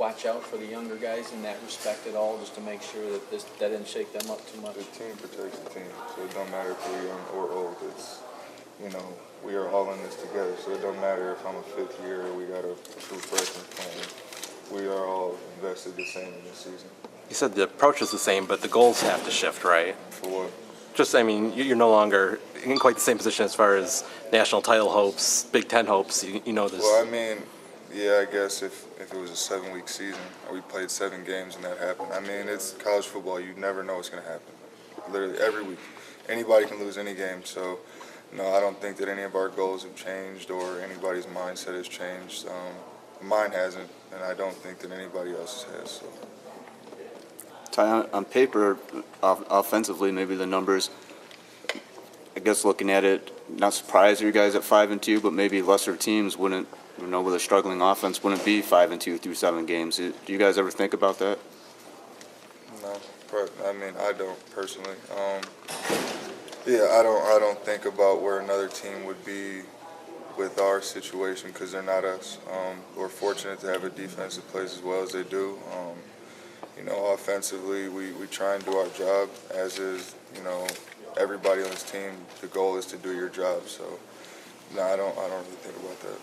watch out for the younger guys in that respect at all, just to make sure that that didn't shake them up too much? The team protects the team, so it don't matter if we're young or old. It's, we are all in this together, so it don't matter if I'm a fifth year or we got a true freshman playing. We are all invested the same in this season. You said the approach is the same, but the goals have to shift, right? For what? Just, I mean, you're no longer in quite the same position as far as national title hopes, Big Ten hopes. You know this. Well, I mean, yeah, I guess if it was a 7-week season or we played 7 games and that happened, I mean, it's college football. You never know what's going to happen. Literally every week. Anybody can lose any game. So, no, I don't think that any of our goals have changed or anybody's mindset has changed. Mine hasn't, and I don't think that anybody else's has. So. Ty, on paper, offensively, maybe the numbers, I guess looking at it, not surprised you guys at 5-2, but maybe lesser teams wouldn't, with a struggling offense, wouldn't be 5-2 through 7 games. Do you guys ever think about that? No, I mean, I don't personally. Yeah, I don't think about where another team would be with our situation because they're not us. We're fortunate to have a defense that plays as well as they do. Offensively, we try and do our job, as is, everybody on this team. The goal is to do your job. So, no, I don't really think about that.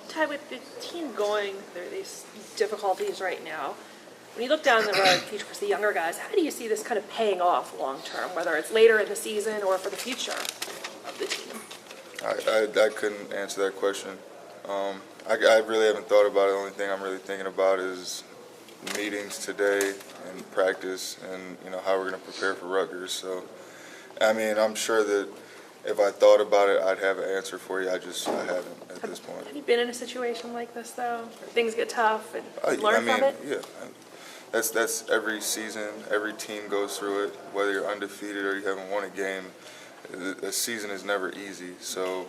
Ty, with the team going through these difficulties right now, when you look down the road, future for the younger guys, how do you see this kind of paying off long term, whether it's later in the season or for the future of the team? I couldn't answer that question. I really haven't thought about it. The only thing I'm really thinking about is meetings today and practice and, how we're going to prepare for Rutgers. So, I mean, I'm sure that if I thought about it, I'd have an answer for you. I haven't at this point. Have you been in a situation like this, though, where things get tough and learn from it? Yeah. That's every season. Every team goes through it, whether you're undefeated or you haven't won a game. The season is never easy. So,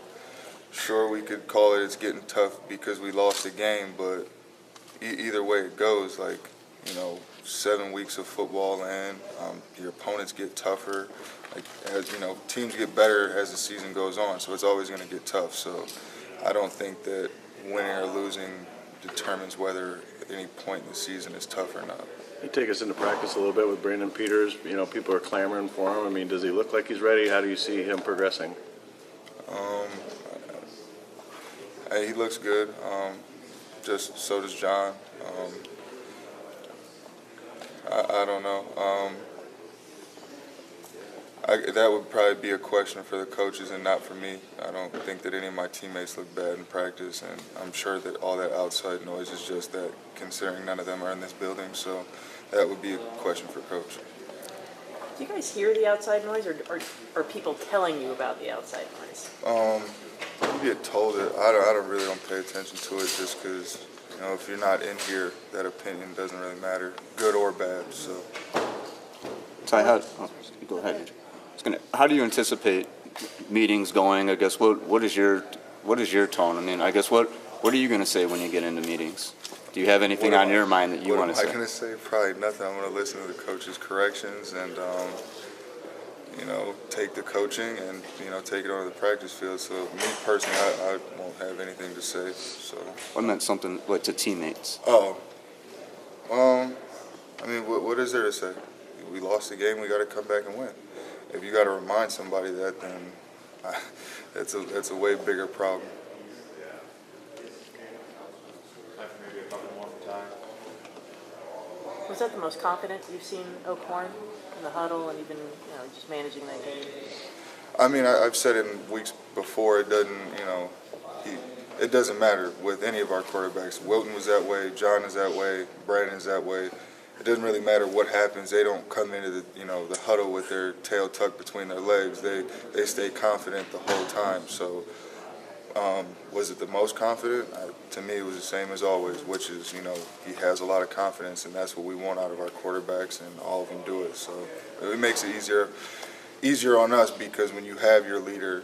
sure, we could call it it's getting tough because we lost a game, but either way it goes, 7 weeks of football and your opponents get tougher. As teams get better as the season goes on, so it's always going to get tough. So I don't think that winning or losing determines whether any point in the season is tough or not. You take us into practice a little bit with Brandon Peters. People are clamoring for him. I mean, does he look like he's ready? How do you see him progressing? He looks good. Just so does John. I don't know. That would probably be a question for the coaches and not for me. I don't think that any of my teammates look bad in practice, and I'm sure that all that outside noise is just that, considering none of them are in this building. So that would be a question for coach. Do you guys hear the outside noise, or are people telling you about the outside noise? You get told it. I don't pay attention to it just because, if you're not in here, that opinion doesn't really matter, good or bad. So. Ty, go ahead. How do you anticipate meetings going? I guess what is your tone? I mean, I guess what are you going to say when you get into meetings? Do you have anything on your mind that you want to say? What am I going to say? Probably nothing. I'm going to listen to the coach's corrections and, take the coaching and, take it onto the practice field. So me personally, I won't have anything to say. So. I meant something like to teammates. Oh. I mean, what is there to say? We lost the game. We got to come back and win. If you got to remind somebody that, then that's a way bigger problem. Was that the most confident you've seen O'Korn in the huddle and even just managing that game? I mean, I've said it in weeks before. It doesn't, it doesn't matter with any of our quarterbacks. Wilton was that way. John is that way. Brandon is that way. It doesn't really matter what happens. They don't come into the huddle with their tail tucked between their legs. They stay confident the whole time. So was it the most confident? To me, it was the same as always, which is, he has a lot of confidence, and that's what we want out of our quarterbacks, and all of them do it. So it makes it easier on us because when you have your leader,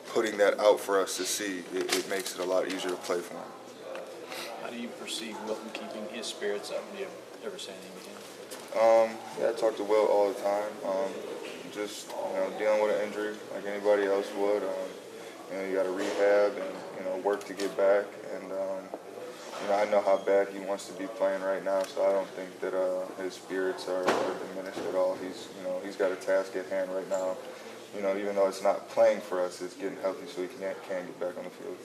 putting that out for us to see, it makes it a lot easier to play for him. How do you perceive Wilton keeping his spirits up? Do you ever say anything to him? Yeah, I talk to Will all the time. Just dealing with an injury like anybody else would. You got to rehab and work to get back. And you know, I know how bad he wants to be playing right now, so I don't think that his spirits are diminished at all. He's got a task at hand right now. You know, even though it's not playing for us, it's getting healthy so he can get back on the field.